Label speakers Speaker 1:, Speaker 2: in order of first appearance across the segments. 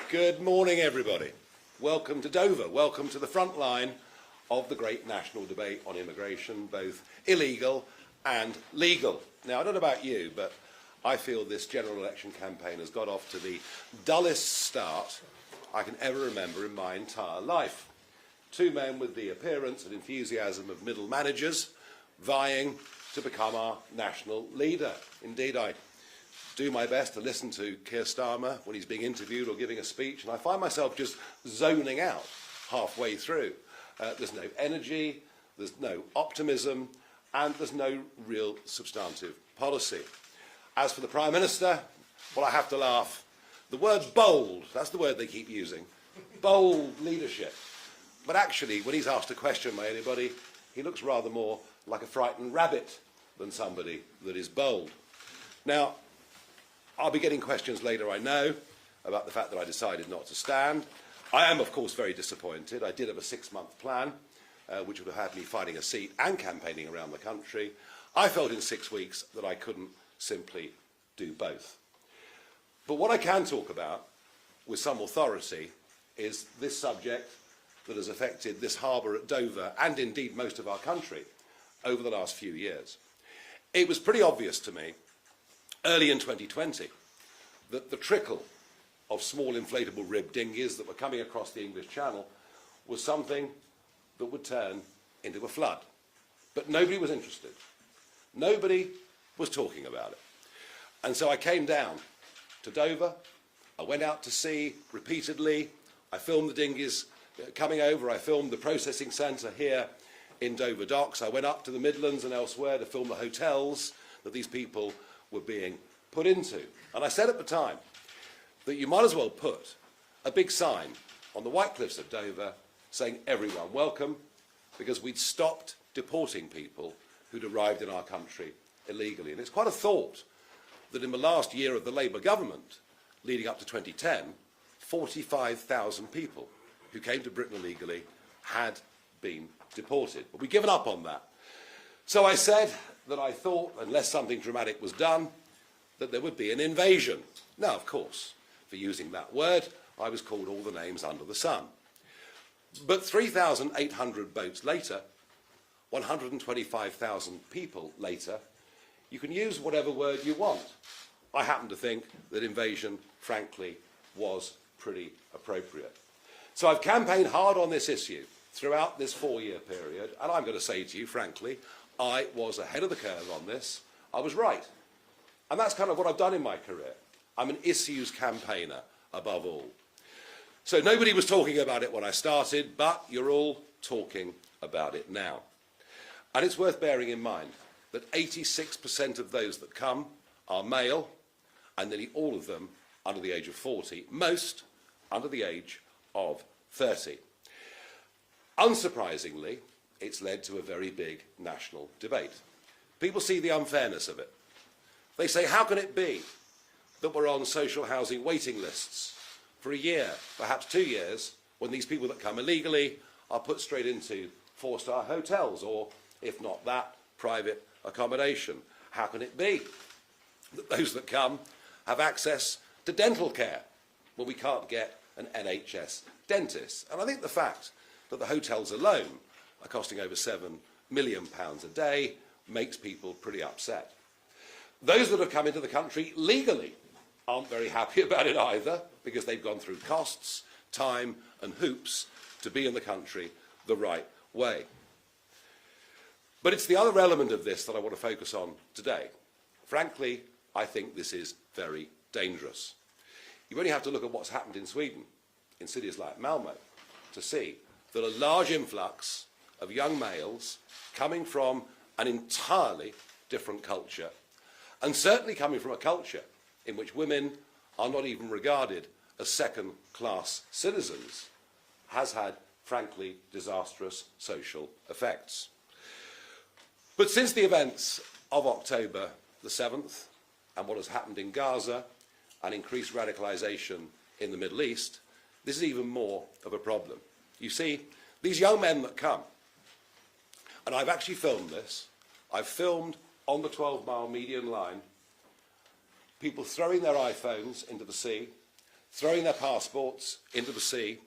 Speaker 1: Good morning, everybody. Welcome to Dover. Welcome to the front line of the great national debate on immigration, both illegal and legal. Now, I don't know about you, but I feel this general election campaign has got off to the dullest start I can ever remember in my entire life. Two men with the appearance and enthusiasm of middle managers vying to become our national leader. Indeed, I do my best to listen to Keir Starmer when he's being interviewed or giving a speech, and I find myself just zoning out halfway through. There's no energy, there's no optimism, and there's no real substantive policy. As for the Prime Minister, well, I have to laugh. The word bold, that's the word they keep using. Bold leadership. But actually, when he's asked a question by anybody, he looks rather more like a frightened rabbit than somebody that is bold. Now, I'll be getting questions later, I know, about the fact that I decided not to stand. I am, of course, very disappointed. I did have a 6-month plan, which would have had me finding a seat and campaigning around the country. I felt in 6 weeks that I couldn't simply do both. But what I can talk about with some authority is this subject that has affected this harbour at Dover and indeed most of our country over the last few years. It was pretty obvious to me early in 2020 that the trickle of small inflatable rib dinghies that were coming across the English Channel was something that would turn into a flood. But nobody was interested. Nobody was talking about it. And so I came down to Dover. I went out to sea repeatedly. I filmed the dinghies coming over. I filmed the processing centre here in Dover Docks. I went up to the Midlands and elsewhere to film the hotels that these people were being put into. And I said at the time that you might as well put a big sign on the White Cliffs of Dover saying everyone welcome, because we'd stopped deporting people who'd arrived in our country illegally. And it's quite a thought that in the last year of the Labour government, leading up to 2010, 45,000 people who came to Britain illegally had been deported. But we'd given up on that. So I said that I thought, unless something dramatic was done, that there would be an invasion. Now, of course, for using that word, I was called all the names under the sun. But 3,800 boats later, 125,000 people later, you can use whatever word you want. I happen to think that invasion, frankly, was pretty appropriate. So I've campaigned hard on this issue throughout this 4-year period, and I'm going to say to you, frankly, I was ahead of the curve on this. I was right. And that's kind of what I've done in my career. I'm an issues campaigner, above all. So nobody was talking about it when I started, but you're all talking about it now. And it's worth bearing in mind that 86% of those that come are male, and nearly all of them under the age of 40, most under the age of 30. Unsurprisingly, it's led to a very big national debate. People see the unfairness of it. They say, how can it be that we're on social housing waiting lists for a year, perhaps 2 years, when these people that come illegally are put straight into 4-star hotels, or, if not that, private accommodation? How can it be that those that come have access to dental care when we can't get an NHS dentist? And I think the fact that the hotels alone are costing over £7 million a day makes people pretty upset. Those that have come into the country legally aren't very happy about it either, because they've gone through costs, time and hoops to be in the country the right way. But it's the other element of this that I want to focus on today. Frankly, I think this is very dangerous. You only have to look at what's happened in Sweden, in cities like Malmö, to see that a large influx of young males coming from an entirely different culture, and certainly coming from a culture in which women are not even regarded as second-class citizens, has had, frankly, disastrous social effects. But since the events of October the 7th, and what has happened in Gaza, and increased radicalisation in the Middle East, this is even more of a problem. You see, these young men that come, and I've actually filmed this, I've filmed on the 12-mile median line, people throwing their iPhones into the sea, throwing their passports into the sea,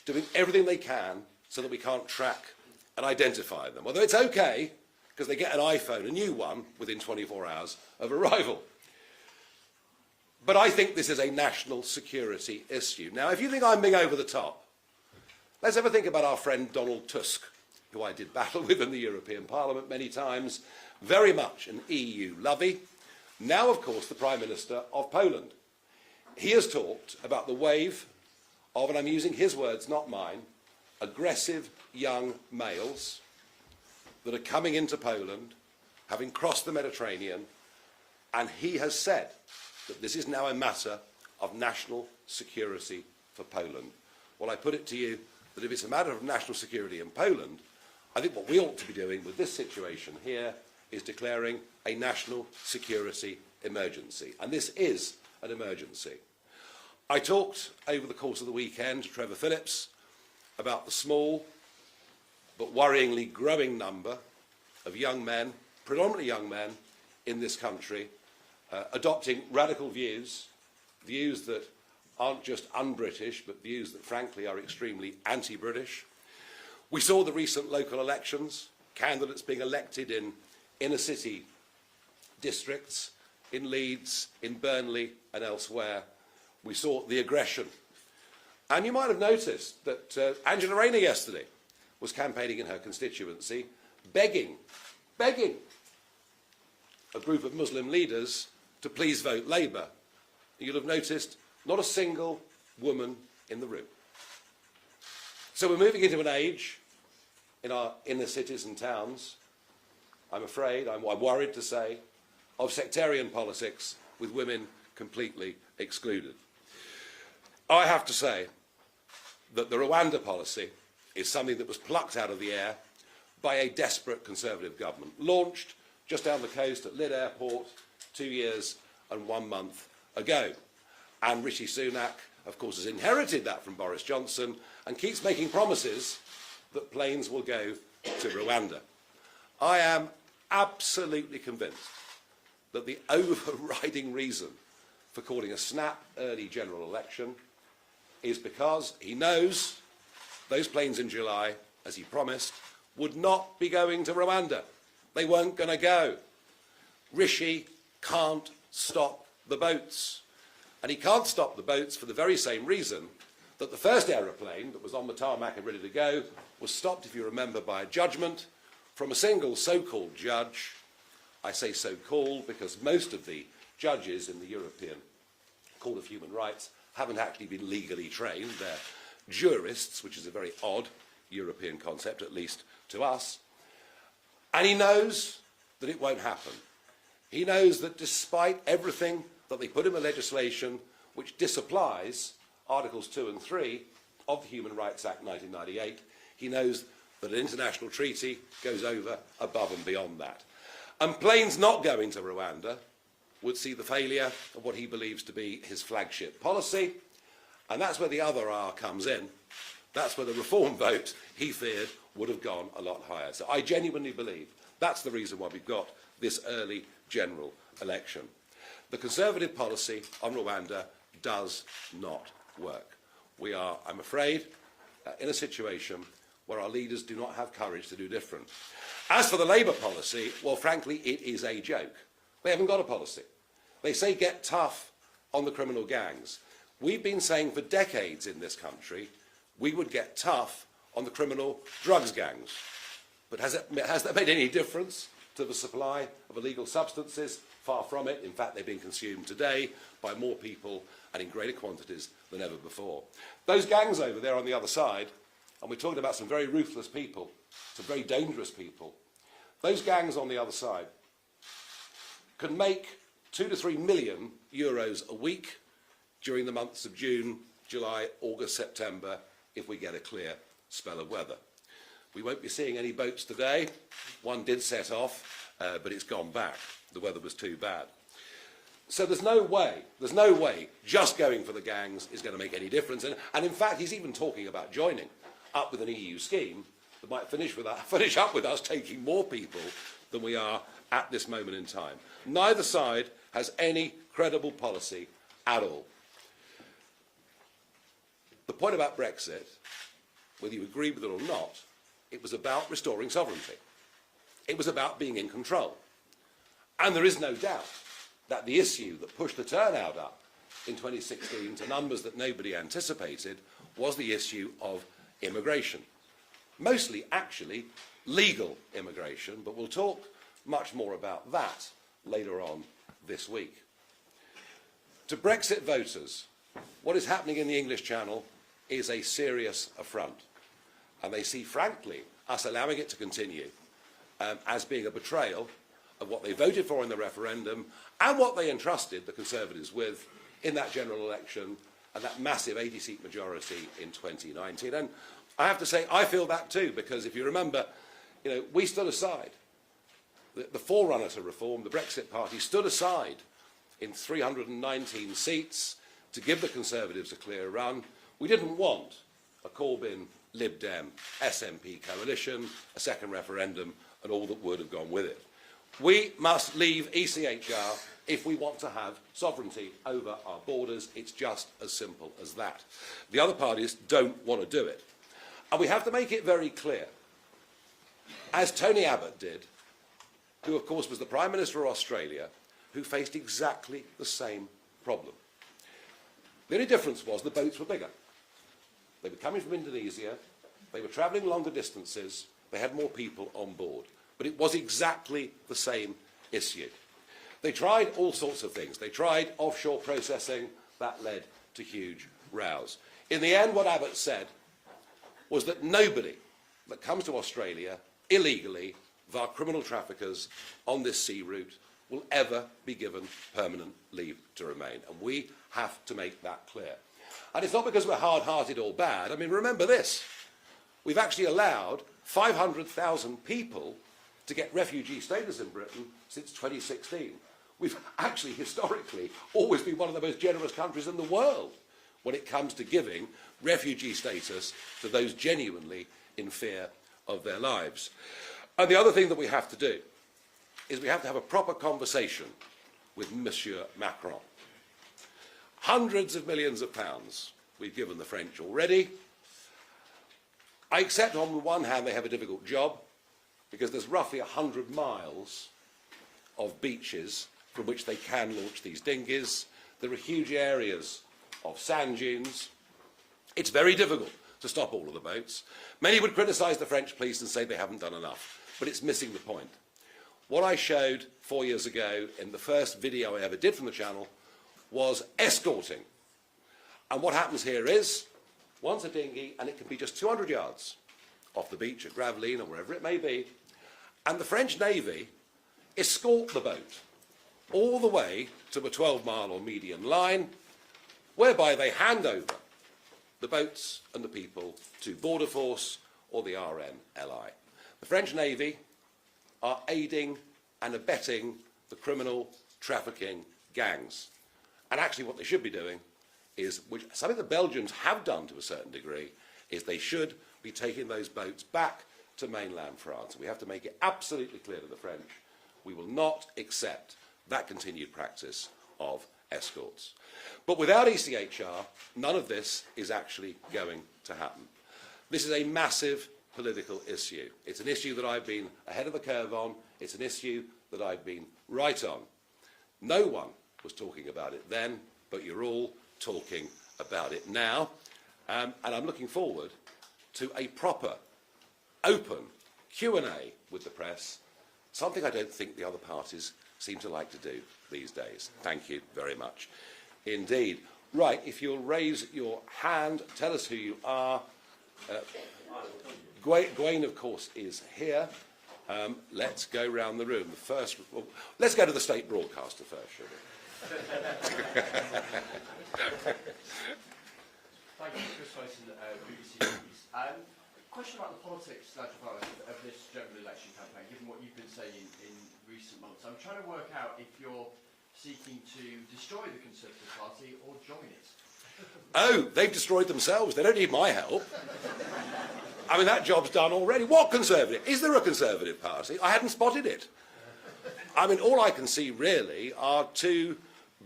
Speaker 1: doing everything they can so that we can't track and identify them. Although it's okay, because they get an iPhone, a new one, within 24 hours of arrival. But I think this is a national security issue. Now, if you think I'm being over the top, let's have a think about our friend Donald Tusk, who I did battle with in the European Parliament many times, very much an EU lovey, now, of course, the Prime Minister of Poland. He has talked about the wave of, and I'm using his words, not mine, aggressive young males that are coming into Poland, having crossed the Mediterranean, and he has said that this is now a matter of national security for Poland. Well, I put it to you that if it's a matter of national security in Poland, I think what we ought to be doing with this situation here is declaring a national security emergency. And this is an emergency. I talked over the course of the weekend to Trevor Phillips about the small but worryingly growing number of young men, predominantly young men, in this country, adopting radical views, views that aren't just un-British, but views that frankly are extremely anti-British. We saw the recent local elections, candidates being elected in inner city districts, in Leeds, in Burnley and elsewhere. We saw the aggression. And you might have noticed that Angela Rayner yesterday was campaigning in her constituency, begging a group of Muslim leaders to please vote Labour. You'll have noticed not a single woman in the room. So we're moving into an age in our inner cities and towns, I'm afraid, I'm worried to say, of sectarian politics with women completely excluded. I have to say that the Rwanda policy is something that was plucked out of the air by a desperate Conservative government, launched just down the coast at Lyd Airport 2 years and 1 month ago. And Rishi Sunak, of course, has inherited that from Boris Johnson and keeps making promises that planes will go to Rwanda. I am absolutely convinced that the overriding reason for calling a snap early general election is because he knows those planes in July, as he promised, would not be going to Rwanda. They weren't going to go. Rishi can't stop the boats. And he can't stop the boats for the very same reason that the first aeroplane that was on the tarmac and ready to go was stopped, if you remember, by a judgment from a single so-called judge. I say so-called because most of the judges in the European Court of Human Rights haven't actually been legally trained. They're jurists, which is a very odd European concept, at least to us. And he knows that it won't happen. He knows that despite everything that they put in the legislation which disapplies Articles 2 and 3 of the Human Rights Act 1998, he knows that an international treaty goes over, above and beyond that. And planes not going to Rwanda would see the failure of what he believes to be his flagship policy, and that's where the other R comes in. That's where the reform vote, he feared, would have gone a lot higher. So I genuinely believe that's the reason why we've got this early general election. The Conservative policy on Rwanda does not work. We are, I'm afraid, in a situation where our leaders do not have courage to do different. As for the Labour policy, well, frankly, it is a joke. They haven't got a policy. They say get tough on the criminal gangs. We've been saying for decades in this country we would get tough on the criminal drugs gangs. But has that made any difference to the supply of illegal substances? Far from it. In fact, they're being consumed today by more people and in greater quantities than ever before. Those gangs over there on the other side, and we're talking about some very ruthless people, some very dangerous people, those gangs on the other side can make 2 to 3 million euros a week during the months of June, July, August, September, if we get a clear spell of weather. We won't be seeing any boats today. One did set off, but it's gone back. The weather was too bad. So there's no way just going for the gangs is going to make any difference. And in fact, he's even talking about joining up with an EU scheme that might finish up with us taking more people than we are at this moment in time. Neither side has any credible policy at all. the point about Brexit, whether you agree with it or not, it was about restoring sovereignty. It was about being in control. And there is no doubt that the issue that pushed the turnout up in 2016 to numbers that nobody anticipated was the issue of immigration. Mostly, actually, legal immigration, but we'll talk much more about that later on this week. To Brexit voters, what is happening in the English Channel is a serious affront. And they see, frankly, us allowing it to continue as being a betrayal of what they voted for in the referendum and what they entrusted the Conservatives with in that general election and that massive 80-seat majority in 2019. And I have to say, I feel that too, because if you remember, we stood aside. The forerunner to reform, the Brexit Party, stood aside in 319 seats to give the Conservatives a clear run. We didn't want a Corbyn, Lib Dem, SNP coalition, a second referendum, and all that would have gone with it. We must leave ECHR if we want to have sovereignty over our borders. It's just as simple as that. The other parties don't want to do it. And we have to make it very clear, as Tony Abbott did, who of course was the Prime Minister of Australia, who faced exactly the same problem. The only difference was the boats were bigger. They were coming from Indonesia, they were travelling longer distances, they had more people on board. But it was exactly the same issue. They tried all sorts of things. They tried offshore processing, that led to huge rows. In the end, what Abbott said was that nobody that comes to Australia illegally via criminal traffickers on this sea route will ever be given permanent leave to remain. And we have to make that clear. And it's not because we're hard-hearted or bad. I mean, remember this. We've actually allowed 500,000 people to get refugee status in Britain since 2016. We've actually, historically, always been one of the most generous countries in the world when it comes to giving refugee status to those genuinely in fear of their lives. And the other thing that we have to do is we have to have a proper conversation with Monsieur Macron. Hundreds of millions of pounds we've given the French already. I accept on the one hand they have a difficult job because there's roughly 100 miles of beaches from which they can launch these dinghies. There are huge areas of sand dunes. It's very difficult to stop all of the boats. Many would criticise the French police and say they haven't done enough, but it's missing the point. What I showed 4 years ago in the first video I ever did from the channel was escorting. And what happens here is, once a dinghy, and it can be just 200 yards off the beach at Gravelines or wherever it may be, and the French Navy escort the boat all the way to a 12-mile or median line, whereby they hand over the boats and the people to Border Force or the RNLI. The French Navy are aiding and abetting the criminal trafficking gangs. And actually what they should be doing is, which something the Belgians have done to a certain degree, is they should be taking those boats back to mainland France. We have to make it absolutely clear to the French, we will not accept that continued practice of escorts. But without ECHR, none of this is actually going to happen. This is a massive political issue. It's an issue that I've been ahead of the curve on. It's an issue that I've been right on. No one was talking about it then, but you're all talking about it now. And I'm looking forward to a proper, open Q&A with the press, something I don't think the other parties seem to like to do these days. Thank you very much indeed. Right, if you'll raise your hand, tell us who you are. Gwaine, of course, is here. Let's go round the room. Let's go to the state broadcaster first, shall we?
Speaker 2: Thank you, Chris Tyson, BBC News. Question about the politics, Nigel Farage, of this general election campaign, given what you've been saying in recent months. I'm trying to work out if you're seeking to destroy the Conservative Party or join it.
Speaker 1: Oh, they've destroyed themselves. They don't need my help. I mean, that job's done already. What Conservative? Is there a Conservative Party? I hadn't spotted it. I mean, all I can see really are two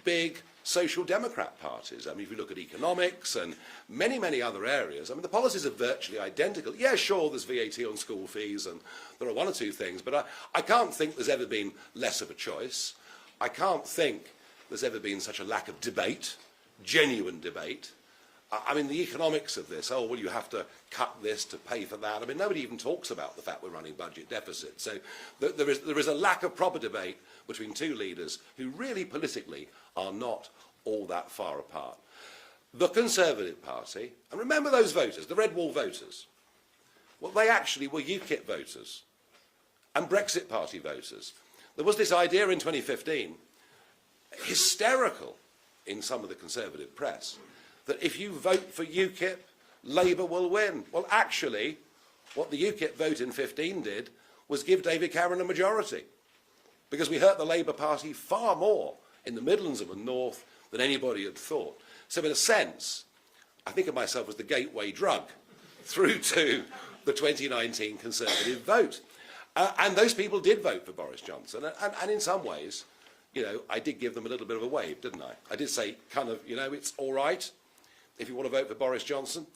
Speaker 1: big social democrat parties. I mean, if you look at economics and many, many other areas, I mean, the policies are virtually identical. Yeah, sure, there's VAT on school fees and there are one or two things, but I can't think there's ever been less of a choice. I can't think there's ever been such a lack of debate, genuine debate. I mean, the economics of this, oh, well, you have to cut this to pay for that. I mean, nobody even talks about the fact we're running budget deficits. So there is a lack of proper debate between two leaders who really politically are not all that far apart. The Conservative Party, and remember those voters, the Red Wall voters, well, they actually were UKIP voters and Brexit Party voters. There was this idea in 2015, hysterical in some of the Conservative press, that if you vote for UKIP, Labour will win. Well, actually, what the UKIP vote in 15 did was give David Cameron a majority, because we hurt the Labour Party far more in the Midlands and the North than anybody had thought. So in a sense, I think of myself as the gateway drug through to the 2019 Conservative vote. And those people did vote for Boris Johnson. And in some ways, you know, I did give them a little bit of a wave, didn't I? I did say, kind of, you know, it's all right if you want to vote for Boris Johnson.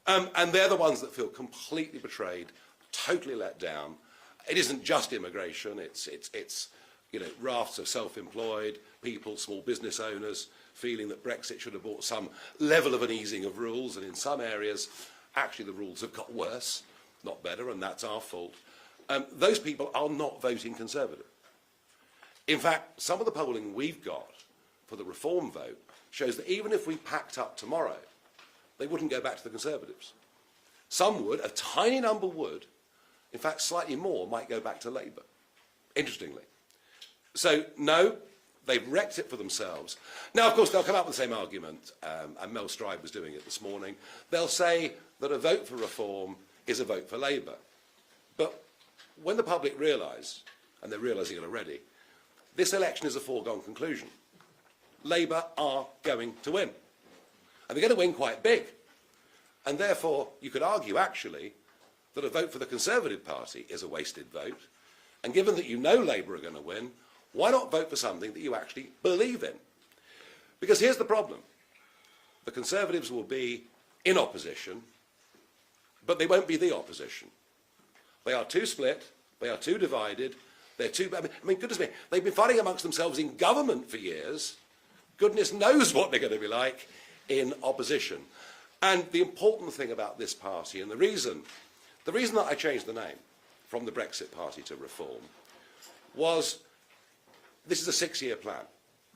Speaker 1: And they're the ones that feel completely betrayed, totally let down. It isn't just immigration, it's you know, rafts of self-employed people, small business owners, feeling that Brexit should have brought some level of an easing of rules, and in some areas, actually the rules have got worse, not better, and that's our fault. Those people are not voting Conservative. In fact, some of the polling we've got for the Reform vote shows that even if we packed up tomorrow, they wouldn't go back to the Conservatives. Some would, a tiny number would, in fact slightly more might go back to Labour, interestingly. So no, they've wrecked it for themselves. Now, of course, they'll come up with the same argument, and Mel Stride was doing it this morning. They'll say that a vote for Reform is a vote for Labour. But when the public realise, and they're realising it already, this election is a foregone conclusion. Labour are going to win. And they're going to win quite big. And therefore, you could argue, actually, that a vote for the Conservative Party is a wasted vote. And given that you know Labour are going to win, why not vote for something that you actually believe in? Because here's the problem. The Conservatives will be in opposition, but they won't be the opposition. They are too split, they are too divided, they're too... I mean, goodness me, they've been fighting amongst themselves in government for years. Goodness knows what they're going to be like in opposition. And the important thing about this party, and the reason that I changed the name from the Brexit Party to Reform, was this is a 6-year plan.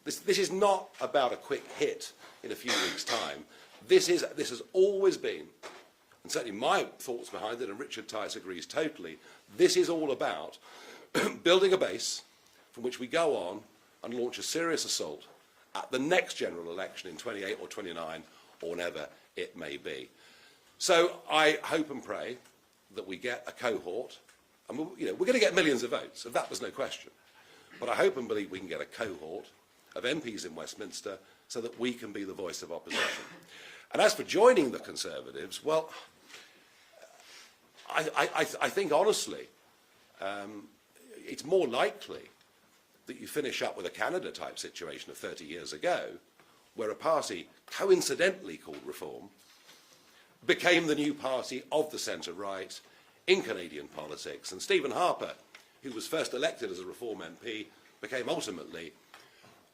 Speaker 1: This is not about a quick hit in a few weeks' time. This has always been, and certainly my thoughts behind it, and Richard Tice agrees totally, this is all about building a base from which we go on and launch a serious assault at the next general election in 28 or 29, or whenever it may be. So I hope and pray that we get a cohort, and we're going to get millions of votes, of that there's no question. But I hope and believe we can get a cohort of MPs in Westminster so that we can be the voice of opposition. And as for joining the Conservatives, well, I think honestly, it's more likely that you finish up with a Canada-type situation of 30 years ago, where a party coincidentally called Reform became the new party of the centre-right in Canadian politics. And Stephen Harper, who was first elected as a Reform MP, became ultimately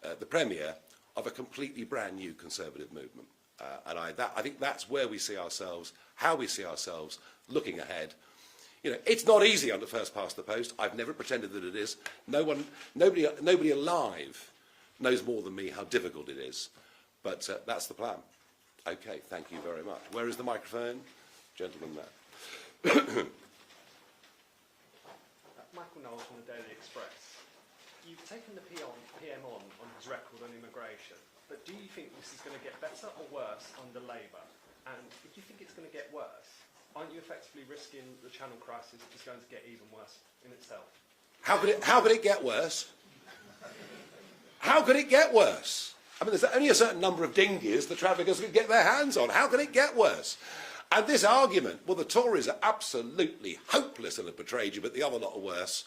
Speaker 1: the Premier of a completely brand new Conservative movement. And I think that's where we see ourselves, how we see ourselves looking ahead. You know, it's not easy under first past the post. I've never pretended that it is. Nobody alive knows more than me how difficult it is. But that's the plan. Okay, thank you very much. Where is the microphone? Gentleman there.
Speaker 3: Michael Knowles from the Daily Express. You've taken the PM on his record on immigration, but do you think this is going to get better or worse under Labour? And if you think it's going to get worse, aren't you effectively risking the Channel crisis is going to get even worse in itself?
Speaker 1: How could it get worse? How could it get worse? I mean, there's only a certain number of dinghies the traffickers could get their hands on. How can it get worse? And this argument, well, the Tories are absolutely hopeless and have betrayed you, but the other lot are worse.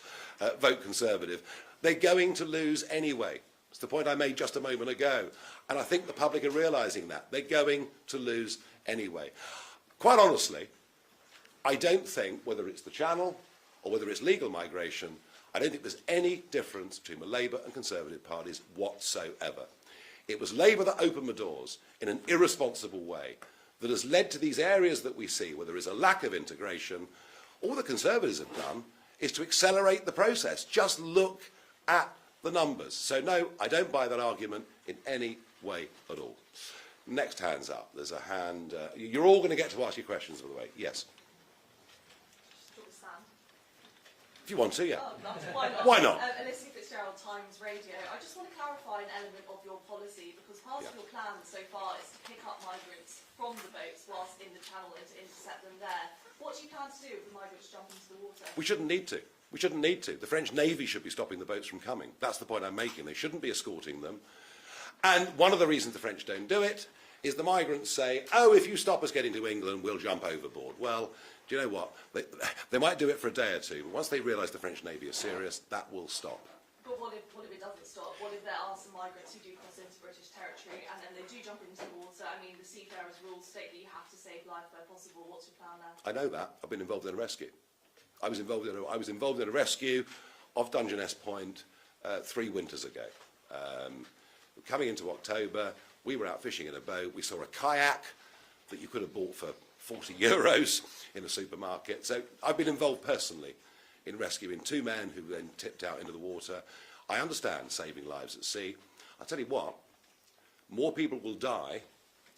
Speaker 1: Vote Conservative. They're going to lose anyway. It's the point I made just a moment ago. And I think the public are realising that. They're going to lose anyway. Quite honestly, I don't think, whether it's the Channel or whether it's legal migration, I don't think there's any difference between the Labour and Conservative parties whatsoever. It was Labour that opened the doors in an irresponsible way that has led to these areas that we see where there is a lack of integration. All the Conservatives have done is to accelerate the process. Just look at the numbers. So no, I don't buy that argument in any way at all. Next hand's up. There's a hand. You're all going to get to ask your questions, by the way. Yes. If you want to, yeah.
Speaker 4: Oh, why not?
Speaker 1: Why not?
Speaker 4: Alicia Fitzgerald, Times Radio. I just want to clarify an element of your policy, because part of your plan so far is to pick up migrants from the boats whilst in the Channel and to intercept them there. What do you plan to do if the migrants jump into the water? We shouldn't need to.
Speaker 1: We shouldn't need to. The French Navy should be stopping the boats from coming. That's the point I'm making. They shouldn't be escorting them. And one of the reasons the French don't do it is the migrants say, oh, if you stop us getting to England, we'll jump overboard. Well, do you know what? They might do it for a day or two, but once they realise the French Navy is serious, that will stop.
Speaker 4: But what if it doesn't stop? What if there are some migrants who do cross into British territory and then they do jump into the water? I mean, the seafarers' rules state that you have to save life where possible. What's your plan there?
Speaker 1: I know that. I've been involved in a rescue. I was involved in a rescue of Dungeness Point 3 winters ago. Coming into October, we were out fishing in a boat. We saw a kayak that you could have bought for 40 euros in a supermarket. So I've been involved personally in rescuing 2 men who then tipped out into the water. I understand saving lives at sea. I'll tell you what, more people will die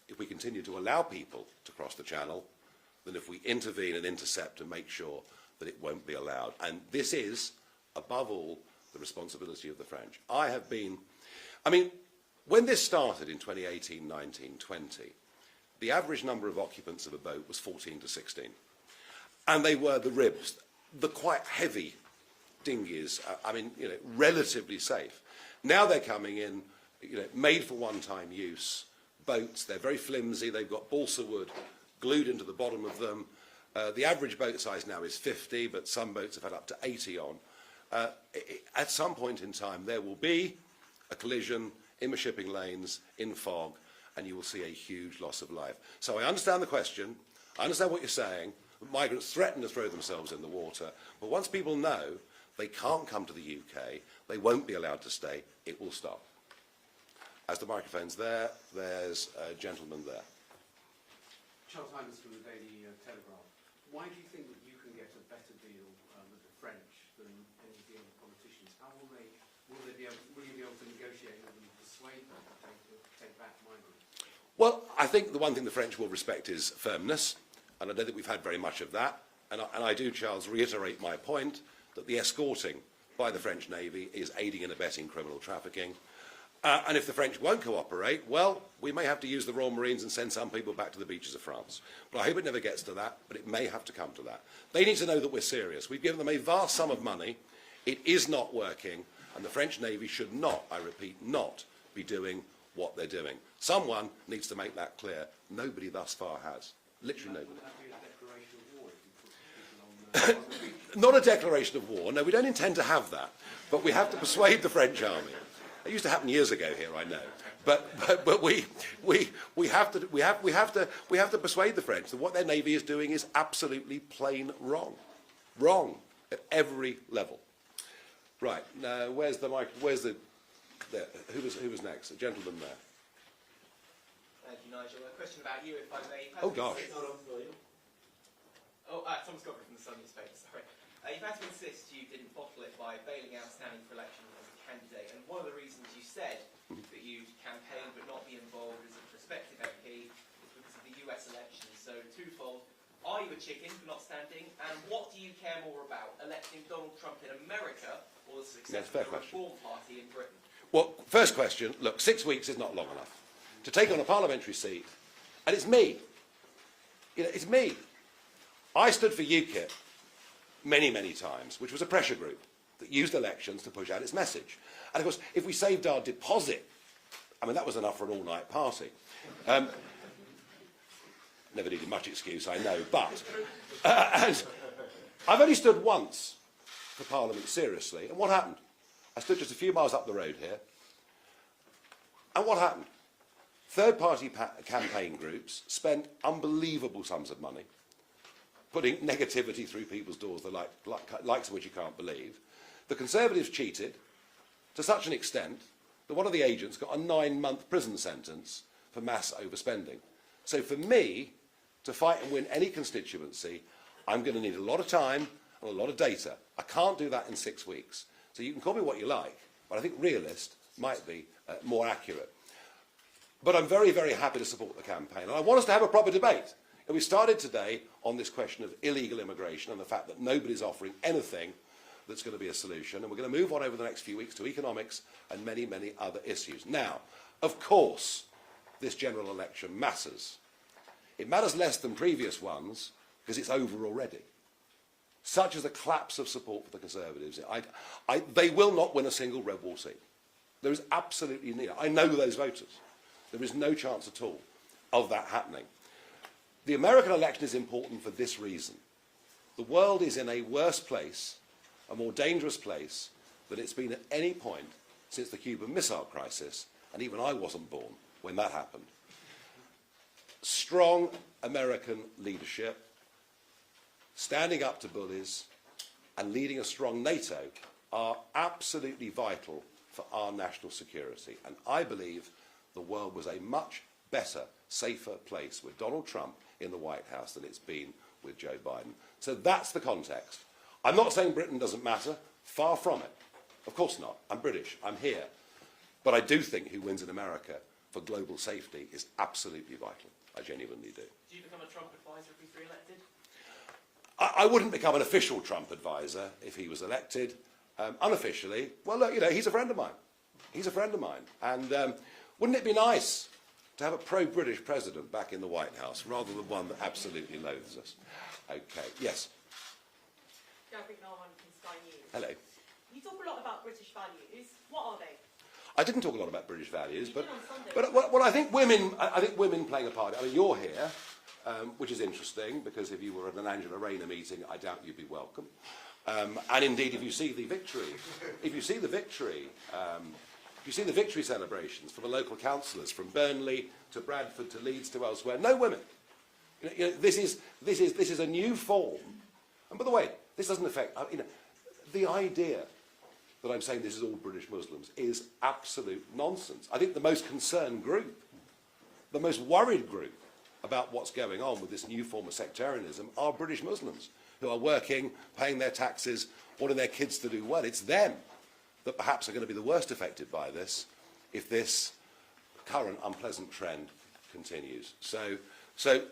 Speaker 1: if we continue to allow people to cross the Channel than if we intervene and intercept and make sure that it won't be allowed. And this is, above all, the responsibility of the French. When this started in 2018, 19, 20, the average number of occupants of a boat was 14 to 16. And they were the ribs, the quite heavy dinghies, relatively safe. Now they're coming in, made for one-time use boats. They're very flimsy. They've got balsa wood glued into the bottom of them. The average boat size now is 50, but some boats have had up to 80 on. At some point in time, there will be a collision in the shipping lanes, in fog, and you will see a huge loss of life. So I understand the question. I understand what you're saying. Migrants threaten to throw themselves in the water. But once people know they can't come to the UK, they won't be allowed to stay, it will stop. As the microphone's there, there's a gentleman there.
Speaker 5: Charles Hymas from the Daily Telegraph. Why do you think that you can get a better deal with the French than any deal with politicians? How will you be able to negotiate with them and persuade them to take back migrants?
Speaker 1: Well, I think the one thing the French will respect is firmness, and I don't think we've had very much of that. And I do, Charles, reiterate my point that the escorting by the French Navy is aiding and abetting criminal trafficking. And if the French won't cooperate, well, we may have to use the Royal Marines and send some people back to the beaches of France. But I hope it never gets to that, but it may have to come to that. They need to know that we're serious. We've given them a vast sum of money. It is not working, and the French Navy should not, I repeat, not be doing what they're doing. Someone needs to make that clear. Nobody thus far has. Literally nobody.
Speaker 5: Would that be a declaration of war if you put people on the
Speaker 1: Not a declaration of war. No, we don't intend to have that. But we have to persuade the French army. It used to happen years ago here, I know. But we have to persuade the French that what their navy is doing is absolutely plain wrong. Wrong at every level. Right. Now, where's the mic? Where's the? There. Who was next? A gentleman there.
Speaker 6: Thank you, Nigel. A question about you, if I may.
Speaker 1: Oh gosh.
Speaker 6: Thomas Godfrey from the Sun newspaper, sorry. You've had to insist you didn't bottle it by bailing out standing for election as a candidate, and one of the reasons you said that you'd campaign but not be involved as a prospective MP is because of the US elections. So twofold. Are you a chicken for not standing, and what do you care more about, electing Donald Trump in America or the success of the Reform Party in Britain?
Speaker 1: Well, first question, look, 6 weeks is not long enough to take on a parliamentary seat, and it's me. It's me. I stood for UKIP many, many times, which was a pressure group that used elections to push out its message. And of course, if we saved our deposit, that was enough for an all-night party. Never needed much excuse, I know, but and I've only stood once for Parliament seriously, and what happened? I stood just a few miles up the road here. And what happened? Third-party campaign groups spent unbelievable sums of money putting negativity through people's doors, the likes of which you can't believe. The Conservatives cheated to such an extent that one of the agents got a 9-month prison sentence for mass overspending. So for me, to fight and win any constituency, I'm going to need a lot of time and a lot of data. I can't do that in 6 weeks. So you can call me what you like, but I think realist might be more accurate. But I'm very, very happy to support the campaign. And I want us to have a proper debate. And we started today on this question of illegal immigration and the fact that nobody's offering anything that's going to be a solution. And we're going to move on over the next few weeks to economics and many, many other issues. Now, of course, this general election matters. It matters less than previous ones because it's over already. Such is the collapse of support for the Conservatives. They will not win a single red wall seat. There is absolutely neither. I know those voters. There is no chance at all of that happening. The American election is important for this reason. The world is in a worse place, a more dangerous place than it's been at any point since the Cuban Missile Crisis, and even I wasn't born when that happened. Strong American leadership, standing up to bullies, and leading a strong NATO are absolutely vital for our national security. And I believe the world was a much better, safer place with Donald Trump in the White House than it's been with Joe Biden. So that's the context. I'm not saying Britain doesn't matter. Far from it. Of course not. I'm British. I'm here. But I do think who wins in America for global safety is absolutely vital. I genuinely do.
Speaker 6: Do you become a Trump advisor if he's re-elected?
Speaker 1: I wouldn't become an official Trump advisor if he was elected. Unofficially, well, look, you know, he's a friend of mine. He's a friend of mine. And wouldn't it be nice to have a pro-British president back in the White House rather than one that absolutely loathes us? Okay, yes. Hello.
Speaker 7: You talk a lot about British values. What are they?
Speaker 1: I didn't talk a lot about British values, but well, I think women playing a part. I mean, you're here, which is interesting because if you were at an Angela Rayner meeting, I doubt you'd be welcome. And indeed, if you see the victory celebrations from the local councillors, from Burnley to Bradford to Leeds to elsewhere, no women. You know, this is a new form. And by the way, this doesn't affect. You know, the idea that I'm saying this is all British Muslims is absolute nonsense. I think the most concerned group, the most worried group about what's going on with this new form of sectarianism are British Muslims who are working, paying their taxes, wanting their kids to do well. It's them that perhaps are going to be the worst affected by this if this current unpleasant trend continues. So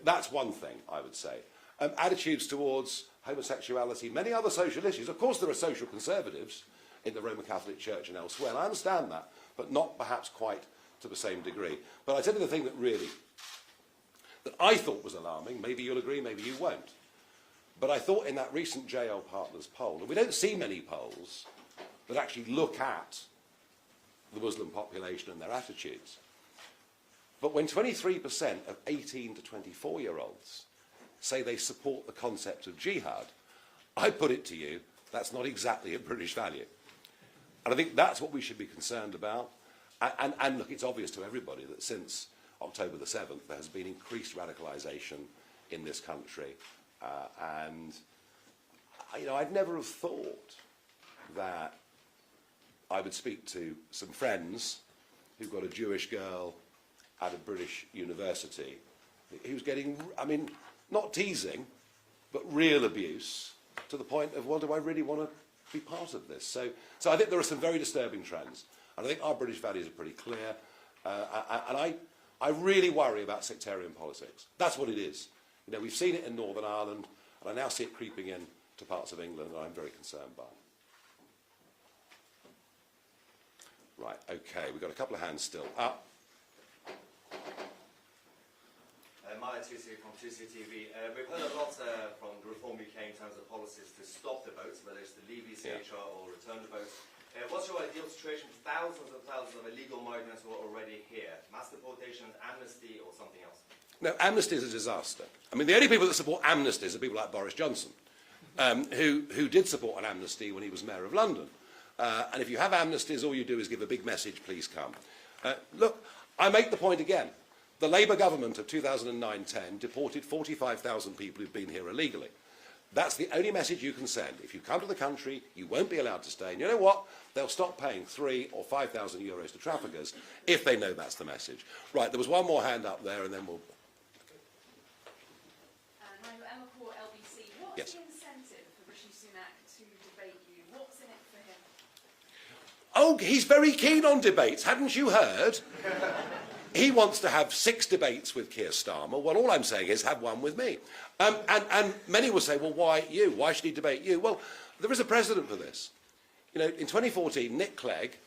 Speaker 1: that's one thing I would say. Attitudes towards homosexuality, many other social issues. Of course there are social conservatives in the Roman Catholic Church and elsewhere, and I understand that, but not perhaps quite to the same degree. But I tell you the thing that I thought was alarming, maybe you'll agree, maybe you won't, but I thought in that recent JL Partners poll, and we don't see many polls that actually look at the Muslim population and their attitudes, but when 23% of 18 to 24-year-olds say they support the concept of jihad, I put it to you, that's not exactly a British value. And I think that's what we should be concerned about. And look, it's obvious to everybody that since October the 7th, there has been increased radicalisation in this country. And, you know, I'd never have thought that I would speak to some friends who've got a Jewish girl at a British university who's getting, I mean, not teasing, but real abuse to the point of, well, do I really want to be part of this? So I think there are some very disturbing trends. And I think our British values are pretty clear. And I really worry about sectarian politics. That's what it is. You know, we've seen it in Northern Ireland, and I now see it creeping in to parts of England that I'm very concerned by. Right, okay, we've got a couple of hands still up.
Speaker 8: Maya Tusi from Tusi TV. We've heard a lot from the Reform UK in terms of policies to stop the votes, whether it's to leave ECHR or return the votes. What's your ideal situation for thousands and thousands of illegal migrants who are already here? Mass deportation, amnesty, or something else?
Speaker 1: No, amnesty is a disaster. I mean, the only people that support amnesties are people like Boris Johnson, who did support an amnesty when he was Mayor of London. And if you have amnesties, all you do is give a big message, please come. Look, I make the point again. The Labour government of 2009-10 deported 45,000 people who've been here illegally. That's the only message you can send. If you come to the country, you won't be allowed to stay. And you know what? They'll stop paying 3,000 or 5,000 euros to traffickers if they know that's the message. Right, there was one more hand up there, and then we'll...
Speaker 4: Nigel, Emma Court, LBC. What's
Speaker 1: Yes.
Speaker 4: the incentive for Rishi Sunak to debate you? What's in it for him?
Speaker 1: Oh, he's very keen on debates. Hadn't you heard? He wants to have 6 debates with Keir Starmer. Well, all I'm saying is have one with me. And many will say, well, why you? Why should he debate you? Well, there is a precedent for this. You know, in 2014, Nick Clegg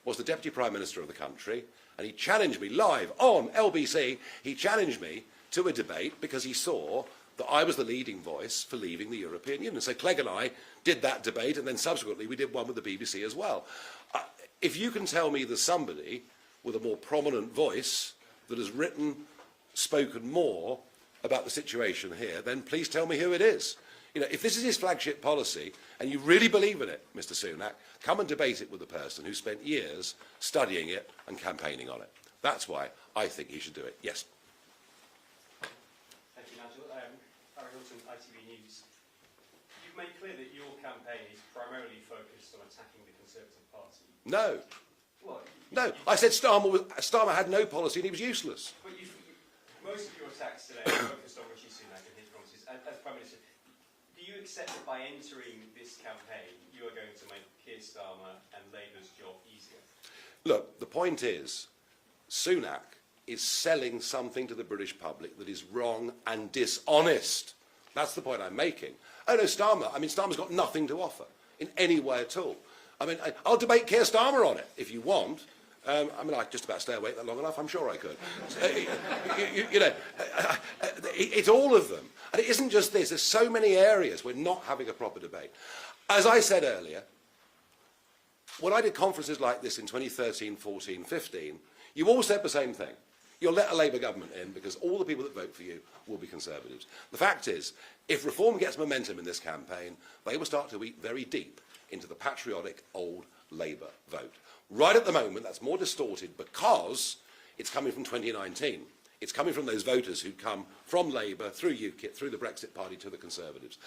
Speaker 1: was the Deputy Prime Minister of the country, and he challenged me live on LBC. He challenged me to a debate because he saw that I was the leading voice for leaving the European Union. So Clegg and I did that debate, and then subsequently we did one with the BBC as well. If you can tell me there's somebody with a more prominent voice that has written, spoken more about the situation here, then please tell me who it is. You know, if this is his flagship policy, and you really believe in it, Mr. Sunak, come and debate it with the person who spent years studying it and campaigning on it. That's why I think he should do it. Yes.
Speaker 3: Thank you, Nigel. Howard Cox, ITV News. You've made clear that your campaign is primarily focused on attacking the Conservative Party.
Speaker 1: No.
Speaker 3: What?
Speaker 1: No. I said Starmer had no policy and he was useless.
Speaker 3: But most of your attacks today are focused on Rishi Sunak and his promises. As Prime Minister, do you accept that by entering this campaign, you are going to make Keir Starmer and Labour's job easier?
Speaker 1: Look, the point is, Sunak is selling something to the British public that is wrong and dishonest. That's the point I'm making. Oh no, Starmer's got nothing to offer in any way at all. I mean, I'll debate Keir Starmer on it if you want. I could just about stay awake that long enough, I'm sure I could. It's all of them. And it isn't just this, there's so many areas we're not having a proper debate. As I said earlier, when I did conferences like this in 2013, 14, 15, you all said the same thing. You'll let a Labour government in because all the people that vote for you will be Conservatives. The fact is, if reform gets momentum in this campaign, they will start to eat very deep into the patriotic old Labour vote. Right at the moment, that's more distorted because it's coming from 2019. It's coming from those voters who come from Labour, through UKIP, through the Brexit Party to the Conservatives.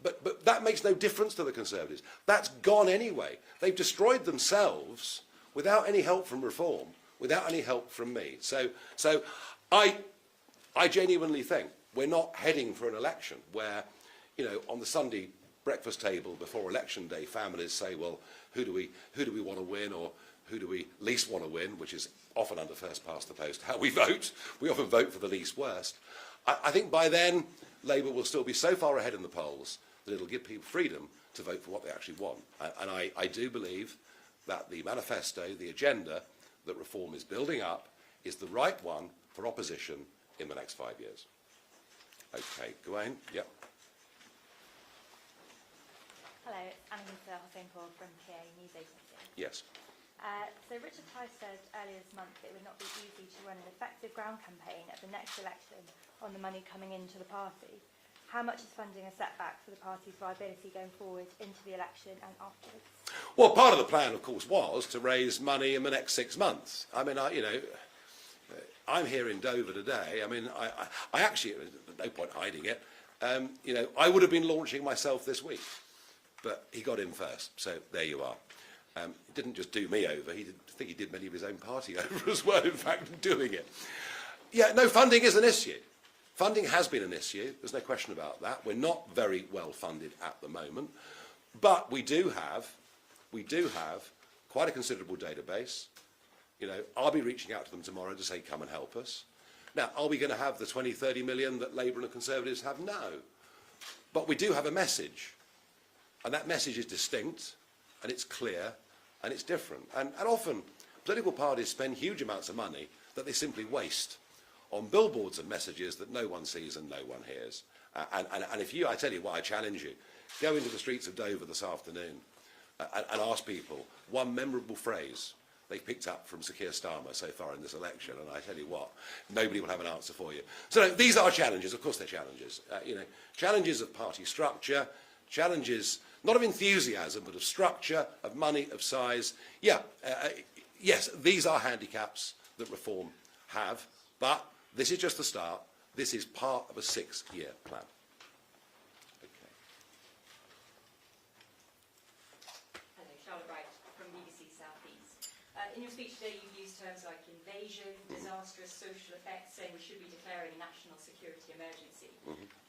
Speaker 1: But that makes no difference to the Conservatives. That's gone anyway. They've destroyed themselves without any help from reform, without any help from me. So I genuinely think we're not heading for an election where, you know, on the Sunday breakfast table before election day, families say, well, who do we want to win, or who do we least want to win, which is often under first past the post how we vote. We often vote for the least worst. I think by then Labour will still be so far ahead in the polls that it'll give people freedom to vote for what they actually want. And I do believe that the manifesto, the agenda that reform is building up, is the right one for opposition in the next 5 years. Okay, Gawain? Yep.
Speaker 9: Hello, it's Annalisa Hossainpour from PA News Agency.
Speaker 1: Yes.
Speaker 9: So Richard Tice said earlier this month it would not be easy to run an effective ground campaign at the next election on the money coming into the party. How much is funding a setback for the party's viability going forward into the election and afterwards?
Speaker 1: Well, part of the plan, of course, was to raise money in the next 6 months. I mean, I'm here in Dover today. I mean, I actually, there's no point hiding it. I would have been launching myself this week, but he got in first, so there you are. He didn't just do me over, I think he did many of his own party over as well, in fact, doing it. Yeah, no, funding is an issue. Funding has been an issue, there's no question about that. We're not very well funded at the moment, but we do have quite a considerable database. You know, I'll be reaching out to them tomorrow to say, come and help us. Now, are we going to have the 20, 30 million that Labour and the Conservatives have? No. But we do have a message. And that message is distinct, and it's clear, and it's different. And often, political parties spend huge amounts of money that they simply waste on billboards and messages that no one sees and no one hears. And if you, I tell you what, I challenge you, go into the streets of Dover this afternoon and ask people one memorable phrase they've picked up from Sir Keir Starmer so far in this election, and I tell you what, nobody will have an answer for you. So no, these are challenges, of course they're challenges. Challenges of party structure, challenges not of enthusiasm, but of structure, of money, of size. Yeah, yes, these are handicaps that reform have, but this is just the start. This is part of a 6-year plan. Okay.
Speaker 10: Hello, Charlotte Wright from BBC South East. In your speech today, you've used terms like invasion, disastrous social effects, saying we should be declaring a national security emergency.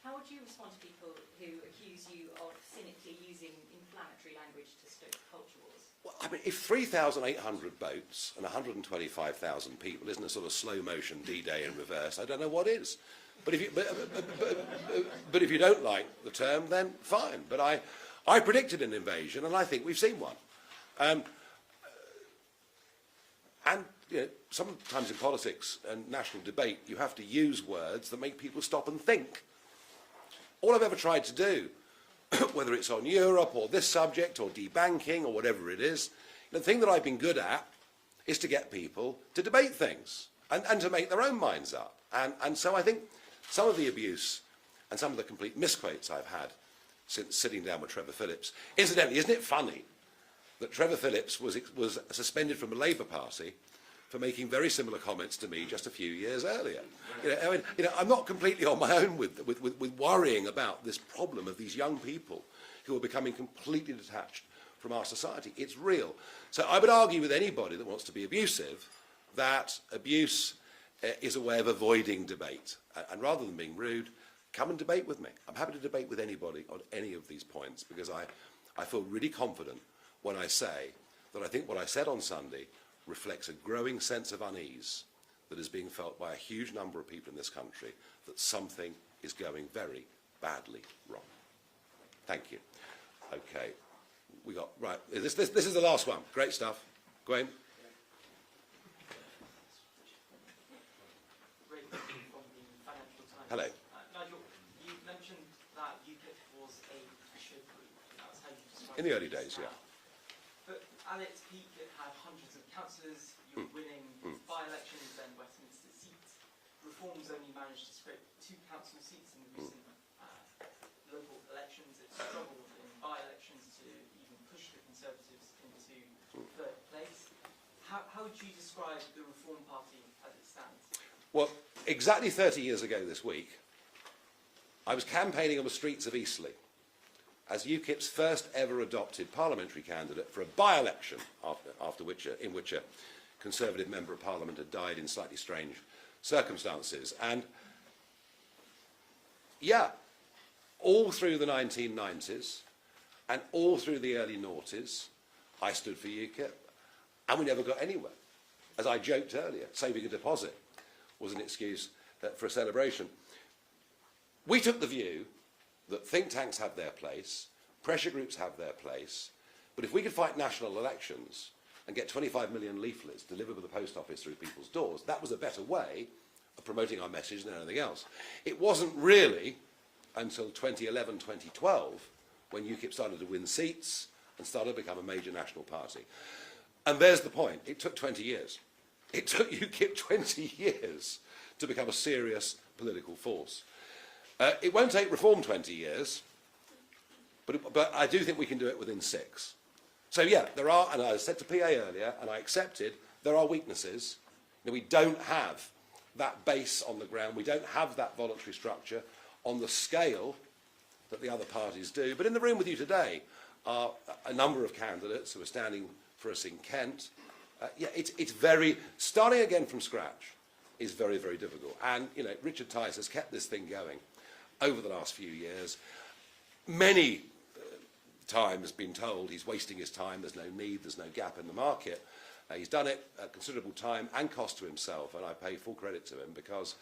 Speaker 10: How would you respond to people who accuse you of cynically using inflammatory language to stoke culture wars?
Speaker 1: Well, I mean, if 3,800 boats and 125,000 people isn't a sort of slow-motion D-Day in reverse, I don't know what is. But if you don't like the term, then fine. But I predicted an invasion, and I think we've seen one. And you know, sometimes in politics and national debate, you have to use words that make people stop and think. All I've ever tried to do, whether it's on Europe or this subject or debanking or whatever it is, the thing that I've been good at is to get people to debate things and to make their own minds up. And so I think some of the abuse and some of the complete misquotes I've had since sitting down with Trevor Phillips, incidentally, isn't it funny that Trevor Phillips was suspended from the Labour Party for making very similar comments to me just a few years earlier? I'm not completely on my own with worrying about this problem of these young people who are becoming completely detached from our society. It's real. So I would argue with anybody that wants to be abusive that abuse is a way of avoiding debate. And rather than being rude, come and debate with me. I'm happy to debate with anybody on any of these points because I feel really confident when I say that I think what I said on Sunday reflects a growing sense of unease that is being felt by a huge number of people in this country that something is going very badly wrong. Thank you. Okay, we got, right, this is the last one. Great stuff. Gwen? Hello.
Speaker 11: Nigel, you mentioned that UKIP was a pressure group. That's how you described it.
Speaker 1: In the early days, yeah.
Speaker 11: But at its peak, it had hundreds of councillors. You were winning by-elections, then Westminster seats. Reform's only managed to scrape 2 council seats in the recent local elections. It struggled in by-elections to even push the Conservatives into 3rd place. How would you describe the Reform Party as it stands?
Speaker 1: Well, exactly 30 years ago this week, I was campaigning on the streets of Eastleigh as UKIP's first ever adopted parliamentary candidate for a by-election in which a Conservative member of Parliament had died in slightly strange circumstances. And yeah, all through the 1990s and all through the early noughties, I stood for UKIP, and we never got anywhere. As I joked earlier, saving a deposit was an excuse for a celebration. We took the view that think tanks have their place, pressure groups have their place, but if we could fight national elections and get 25 million leaflets delivered with the post office through people's doors, that was a better way of promoting our message than anything else. It wasn't really until 2011, 2012 when UKIP started to win seats and started to become a major national party. And there's the point. It took 20 years. It took UKIP 20 years to become a serious political force. It won't take Reform 20 years, but I do think we can do it within 6. So yeah, there are, and I said to PA earlier, and I accepted, there are weaknesses. We don't have that base on the ground. We don't have that voluntary structure on the scale that the other parties do. But in the room with you today are a number of candidates who are standing for us in Kent. Yeah, it's very, starting again from scratch is very, very difficult. And, Richard Tice has kept this thing going over the last few years. Many times been told he's wasting his time, there's no need, there's no gap in the market. He's done it at considerable time and cost to himself, and I pay full credit to him because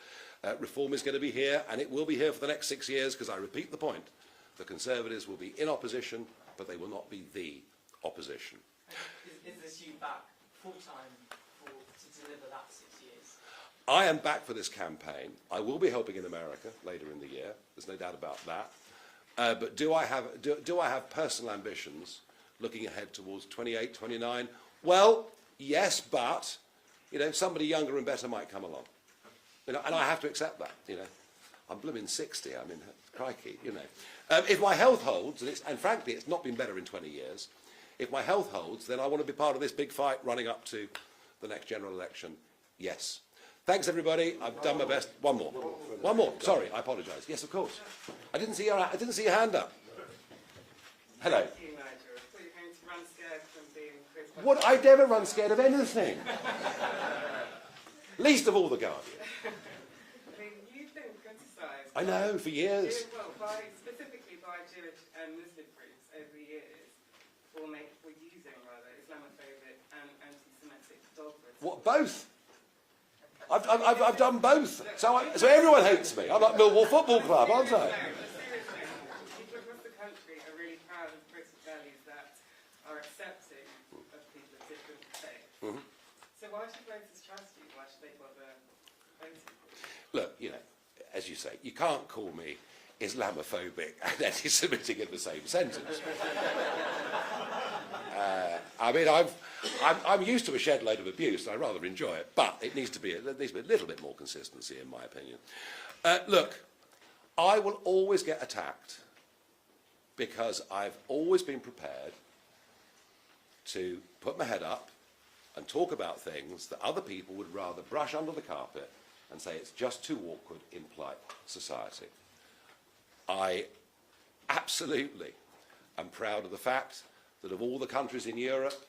Speaker 1: reform is going to be here, and it will be here for the next 6 years, because I repeat the point, the Conservatives will be in opposition, but they will not be the opposition.
Speaker 11: Is this you back full-time to deliver that 6 years?
Speaker 1: I am back for this campaign. I will be helping in America later in the year. There's no doubt about that. But do I have personal ambitions looking ahead towards 28, 29? Well, yes, but somebody younger and better might come along. And I have to accept that. I'm blooming 60. I mean, crikey. If my health holds, and frankly, it's not been better in 20 years. If my health holds, then I want to be part of this big fight running up to the next general election? Yes. Thanks, everybody. I've done my best. One more. One more. Sorry, I apologise. Yes, of course. I didn't see your hand up. Hello.
Speaker 12: Thank you, Nigel. I thought you were going to run scared from being quizzed.
Speaker 1: What? I never run scared of anything. Least of all the Guardian.
Speaker 12: I mean, you've been criticised.
Speaker 1: I know, for years.
Speaker 12: Well, specifically by Jewish and Muslim groups over the years for using Islamophobic and anti-Semitic dogmas.
Speaker 1: What, both? I've done both. So everyone hates me. I'm like Millwall Football Club, aren't I?
Speaker 12: No, but seriously, people across the country are really proud of British values that are accepting of people of different faiths.
Speaker 1: Mm-hmm.
Speaker 12: So why should voters trust you? Why should they bother voting for you?
Speaker 1: Look, you know, as you say, you can't call me Islamophobic and anti-Semitic in the same sentence. I mean, I'm used to a shed load of abuse, and I rather enjoy it, but it needs to be a little bit more consistency, in my opinion. Look, I will always get attacked because I've always been prepared to put my head up and talk about things that other people would rather brush under the carpet and say it's just too awkward in polite society. I absolutely am proud of the fact that of all the countries in Europe,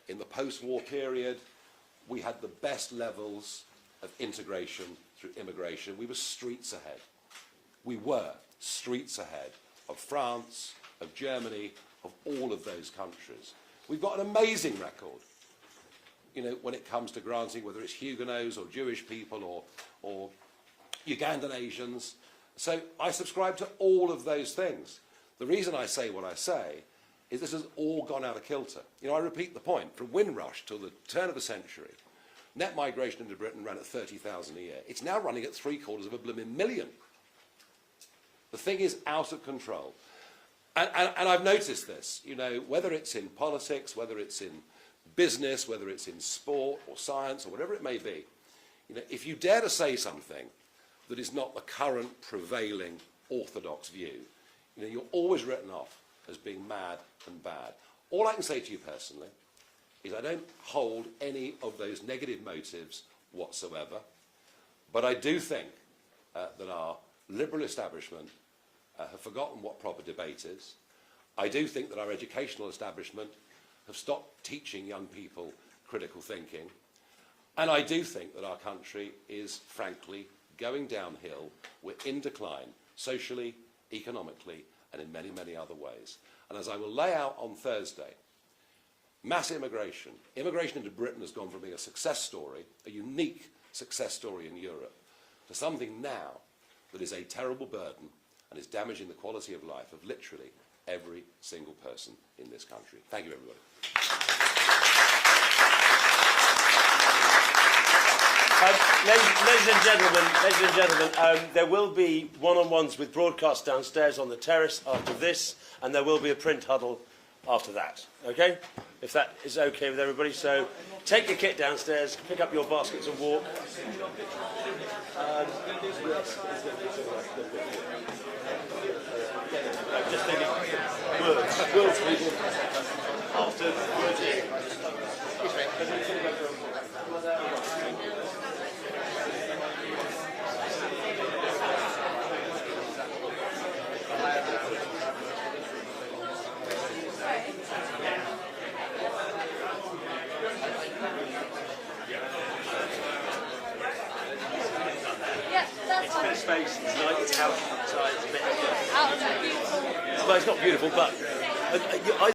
Speaker 1: in the post-war period, we had the best levels of integration through immigration. We were streets ahead. We were streets ahead of France, of Germany, of all of those countries. We've got an amazing record, you know, when it comes to granting, whether it's Huguenots or Jewish people or Ugandan Asians. So I subscribe to all of those things. The reason I say what I say is this has all gone out of kilter. You know, I repeat the point. From Windrush till the turn of the century, net migration into Britain ran at 30,000 a year. It's now running at 750,000. The thing is out of control. And I've noticed this, you know, whether it's in politics, whether it's in business, whether it's in sport or science or whatever it may be, you know, if you dare to say something that is not the current prevailing orthodox view, you know, you're always written off as being mad and bad. All I can say to you personally is I don't hold any of those negative motives whatsoever, but I do think that our liberal establishment have forgotten what proper debate is. I do think that our educational establishment have stopped teaching young people critical thinking, and I do think that our country is, frankly, going downhill. We're in decline, socially, economically, and in many, many other ways. And as I will lay out on Thursday, mass immigration into Britain has gone from being a success story, a unique success story in Europe, to something now that is a terrible burden and is damaging the quality of life of literally every single person in this country. Thank you, everybody.
Speaker 13: Ladies and gentlemen, there will be one-on-ones with broadcast downstairs on the terrace after this, and there will be a print huddle after that. Okay? If that is okay with everybody. So take your kit downstairs, pick up your baskets and walk. Just thinking words people after space, it's night, it's outside, it's a bit... Well, it's not beautiful, but...